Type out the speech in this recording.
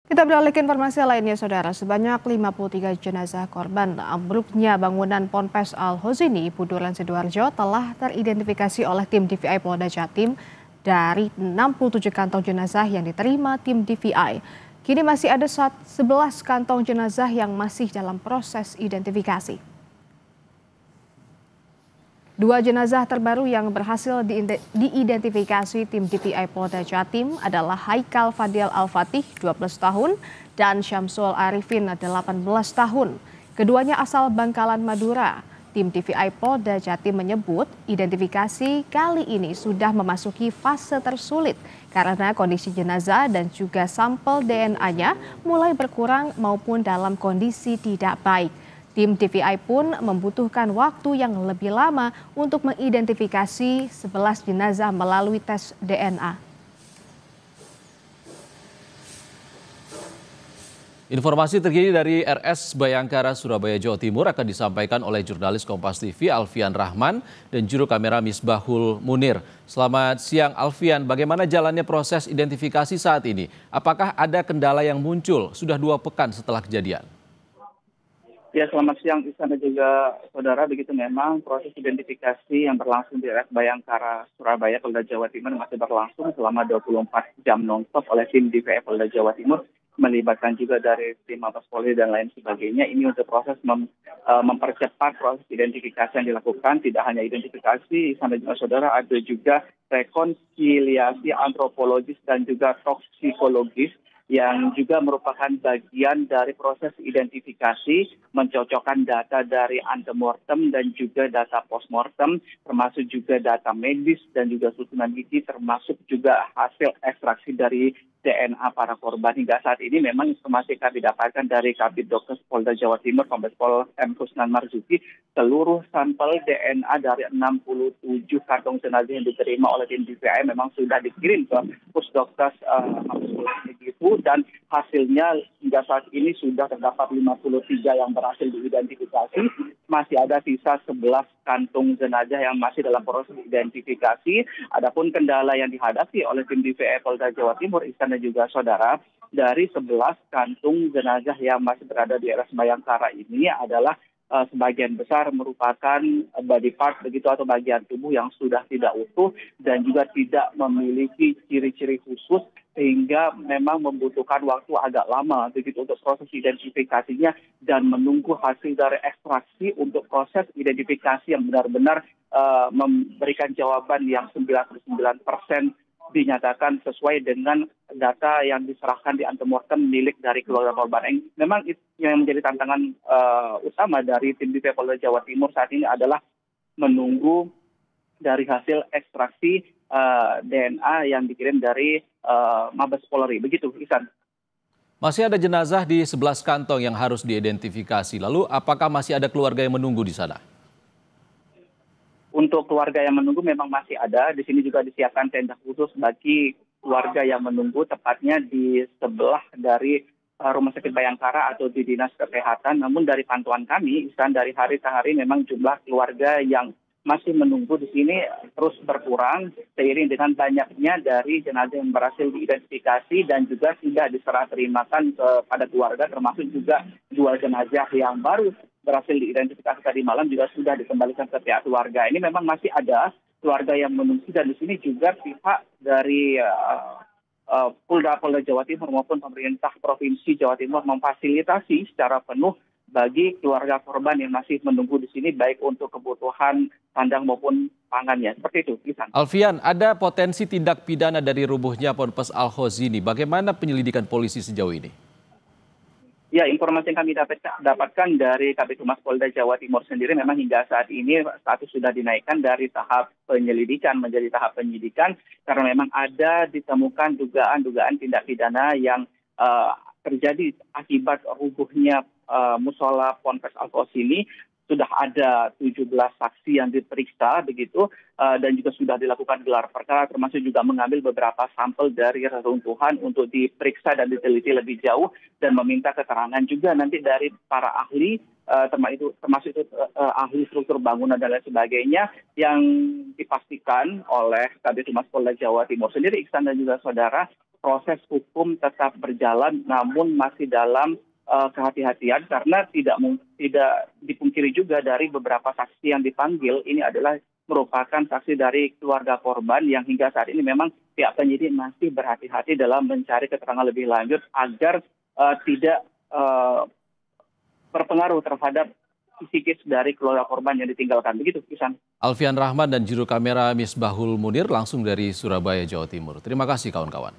Kita beralih ke informasi lainnya, Saudara. Sebanyak 53 jenazah korban ambruknya bangunan Ponpes Al-Hozini, Buduran, Sidoarjo telah teridentifikasi oleh tim DVI Polda Jatim dari 67 kantong jenazah yang diterima tim DVI. Kini masih ada 11 kantong jenazah yang masih dalam proses identifikasi. Dua jenazah terbaru yang berhasil diidentifikasi tim DVI Polda Jatim adalah Haikal Fadil Al-Fatih, 12 tahun, dan Syamsul Arifin, 18 tahun. Keduanya asal Bangkalan, Madura. Tim DVI Polda Jatim menyebut identifikasi kali ini sudah memasuki fase tersulit karena kondisi jenazah dan juga sampel DNA-nya mulai berkurang maupun dalam kondisi tidak baik. Tim DVI pun membutuhkan waktu yang lebih lama untuk mengidentifikasi 11 jenazah melalui tes DNA. Informasi terkini dari RS Bayangkara, Surabaya, Jawa Timur akan disampaikan oleh jurnalis Kompas TV Alfian Rahman dan juru kamera Misbahul Munir. Selamat siang Alfian, bagaimana jalannya proses identifikasi saat ini? Apakah ada kendala yang muncul sudah 2 pekan setelah kejadian? Ya, selamat siang Ihsan dan juga saudara. Begitu memang proses identifikasi yang berlangsung di RS Bayangkara, Surabaya, Polda Jawa Timur masih berlangsung selama 24 jam nonstop oleh tim DVI Polda Jawa Timur, melibatkan juga dari tim Mabes Polri dan lain sebagainya. Ini untuk proses mempercepat proses identifikasi yang dilakukan. Tidak hanya identifikasi, Ihsan dan juga saudara, ada juga rekonsiliasi antropologis dan juga toksikologis yang juga merupakan bagian dari proses identifikasi, mencocokkan data dari antemortem dan juga data postmortem, termasuk juga data medis dan juga susunan gigi, termasuk juga hasil ekstraksi dari DNA para korban. Hingga saat ini memang informasi yang kami dapatkan dari Kabid Dokes Polda Jawa Timur, Kombes Pol M. Kusnan Marzuki, seluruh sampel DNA dari 67 kantong jenazah yang diterima oleh tim DVI memang sudah dikirim ke Pusdokes Mabes Polri begitu, dan hasilnya hingga saat ini sudah terdapat 53 yang berhasil diidentifikasi. Masih ada sisa 11 kantung jenazah yang masih dalam proses identifikasi. Adapun kendala yang dihadapi oleh tim DVI Polda Jawa Timur, Ihsan dan juga saudara, dari 11 kantung jenazah yang masih berada di RS Bayangkara ini adalah sebagian besar merupakan body part begitu atau bagian tubuh yang sudah tidak utuh dan juga tidak memiliki ciri-ciri khusus, sehingga memang membutuhkan waktu agak lama begitu untuk proses identifikasinya dan menunggu hasil dari ekstraksi untuk proses identifikasi yang benar-benar memberikan jawaban yang 99% dinyatakan sesuai dengan data yang diserahkan di antemortem milik dari keluarga korban. Memang itu yang menjadi tantangan utama dari tim DVI Polda Jawa Timur saat ini adalah menunggu dari hasil ekstraksi DNA yang dikirim dari Mabes Polri. Begitu, Ihsan. Masih ada jenazah di 11 kantong yang harus diidentifikasi. Lalu apakah masih ada keluarga yang menunggu di sana? Untuk keluarga yang menunggu memang masih ada. Di sini juga disiapkan tenda khusus bagi keluarga yang menunggu, tepatnya di sebelah dari Rumah Sakit Bayangkara atau di Dinas Kesehatan. Namun dari pantauan kami, Ihsan, dari hari ke hari memang jumlah keluarga yang masih menunggu di sini terus berkurang seiring dengan banyaknya dari jenazah yang berhasil diidentifikasi dan juga sudah diserah terimakan kepada keluarga, termasuk juga 2 jenazah yang baru berhasil diidentifikasi tadi malam juga sudah dikembalikan ke pihak keluarga. Ini memang masih ada keluarga yang menunggu, dan di sini juga pihak dari Polda Jawa Timur maupun pemerintah Provinsi Jawa Timur memfasilitasi secara penuh bagi keluarga korban yang masih menunggu di sini, baik untuk kebutuhan sandang maupun pangannya. Seperti itu, Ihsan. Alfian, ada potensi tindak pidana dari rubuhnya Ponpes Al-Hozini. Bagaimana penyelidikan polisi sejauh ini? Ya, informasi yang kami dapatkan dari Kabid Humas Polda Jawa Timur sendiri, memang hingga saat ini status sudah dinaikkan dari tahap penyelidikan menjadi tahap penyidikan karena memang ada ditemukan dugaan tindak pidana yang terjadi akibat rubuhnya musola Ponpes Al-Hozini. Sudah ada 17 saksi yang diperiksa begitu, dan juga sudah dilakukan gelar perkara, termasuk juga mengambil beberapa sampel dari reruntuhan untuk diperiksa dan diteliti lebih jauh dan meminta keterangan juga nanti dari para ahli, termasuk ahli struktur bangunan dan lain sebagainya, yang dipastikan oleh Kabid Humas Polda Jawa Timur sendiri, Ihsan dan juga saudara, proses hukum tetap berjalan, namun masih dalam kehati-hatian karena tidak dipungkiri juga dari beberapa saksi yang dipanggil ini adalah merupakan saksi dari keluarga korban yang hingga saat ini memang pihak penyidik masih berhati-hati dalam mencari keterangan lebih lanjut agar tidak berpengaruh terhadap psikis dari keluarga korban yang ditinggalkan. Begitu, Isan. Alfian Rahman dan juru kamera Misbahul Munir langsung dari Surabaya, Jawa Timur. Terima kasih kawan-kawan.